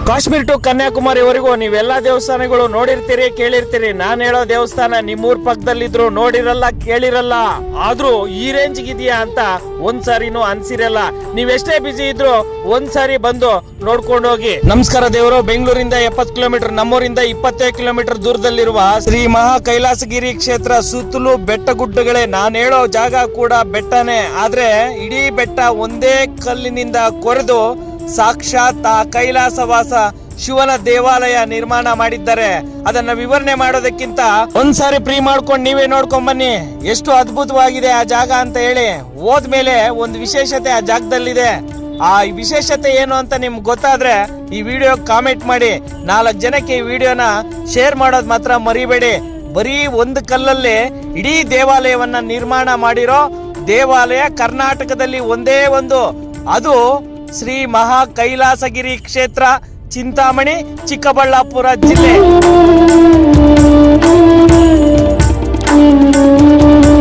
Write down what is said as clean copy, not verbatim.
Kashmir to ಕನ್ಯಾಕುಮಾರಿವರೆಗೂ ನೀವೆಲ್ಲಾ ದೇವಸ್ಥಾನಗಳು ನೋಡಿರ್ತೀರಿ, ಕೇಳಿರ್ತೀರಿ. ನಾನ್ ಹೇಳೋ ದೇವಸ್ಥಾನ ನಿಮ್ಮೂರ್ ಪಕ್ಕದಲ್ಲಿದ್ರು ನೋಡಿರಲ್ಲ, ಕೇಳಿರಲ್ಲ. ಆದ್ರೂ ಈ ರೇಂಜ್ ಇದೆಯಾ ಅಂತ ಒಂದ್ಸಾರಿನೂ ಅನ್ಸಿರಲ್ಲ. ನೀವೆಷ್ಟೇ ಬಿಸಿ ಇದ್ರು ಒಂದ್ಸಾರಿ ಬಂದು ನೋಡ್ಕೊಂಡು ಹೋಗಿ. ನಮಸ್ಕಾರ ದೇವರು. ಬೆಂಗಳೂರಿಂದ 70 ಕಿಲೋಮೀಟರ್, ನಮ್ಮೂರಿಂದ 25 ಕಿಲೋಮೀಟರ್ ದೂರದಲ್ಲಿರುವ ಶ್ರೀ ಮಹಾ ಕೈಲಾಸಗಿರಿ ಕ್ಷೇತ್ರ. ಸುತ್ತಲೂ ಬೆಟ್ಟ ಗುಡ್ಡಗಳೇ. ನಾನ್ ಹೇಳೋ ಜಾಗ ಕೂಡ ಬೆಟ್ಟನೇ, ಆದ್ರೆ ಇಡೀ ಬೆಟ್ಟ ಒಂದೇ ಕಲ್ಲಿನಿಂದ ಕೊರೆದು ಸಾಕ್ಷಾತ್ ಆ ಕೈಲಾಸವಾಸ ಶಿವನ ದೇವಾಲಯ ನಿರ್ಮಾಣ ಮಾಡಿದ್ದಾರೆ. ಅದನ್ನ ವಿವರಣೆ ಮಾಡೋದಕ್ಕಿಂತ ಒಂದ್ಸಾರಿ ಫ್ರೀ ಮಾಡ್ಕೊಂಡು ನೀವೇ ನೋಡ್ಕೊಂಡ್ ಬನ್ನಿ ಎಷ್ಟು ಅದ್ಭುತವಾಗಿದೆ ಆ ಜಾಗ ಅಂತ ಹೇಳಿ. ಹೋದ್ಮೇಲೆ ಒಂದು ವಿಶೇಷತೆ ಆ ಜಾಗದಲ್ಲಿದೆ. ಆ ವಿಶೇಷತೆ ಏನು ಅಂತ ನಿಮ್ಗೆ ಗೊತ್ತಾದ್ರೆ ಈ ವಿಡಿಯೋ ಕಾಮೆಂಟ್ ಮಾಡಿ. 4 ಜನಕ್ಕೆ ಈ ವಿಡಿಯೋನ ಶೇರ್ ಮಾಡೋದ್ ಮಾತ್ರ ಮರಿಬೇಡಿ. ಬರೀ ಒಂದು ಕಲ್ಲಲ್ಲಿ ಇಡೀ ದೇವಾಲಯವನ್ನ ನಿರ್ಮಾಣ ಮಾಡಿರೋ ದೇವಾಲಯ ಕರ್ನಾಟಕದಲ್ಲಿ ಒಂದೇ ಒಂದು, ಅದು ಶ್ರೀ ಮಹಾ ಕೈಲಾಸಗಿರಿ ಕ್ಷೇತ್ರ, ಚಿಂತಾಮಣಿ, ಚಿಕ್ಕಬಳ್ಳಾಪುರ ಜಿಲ್ಲೆ.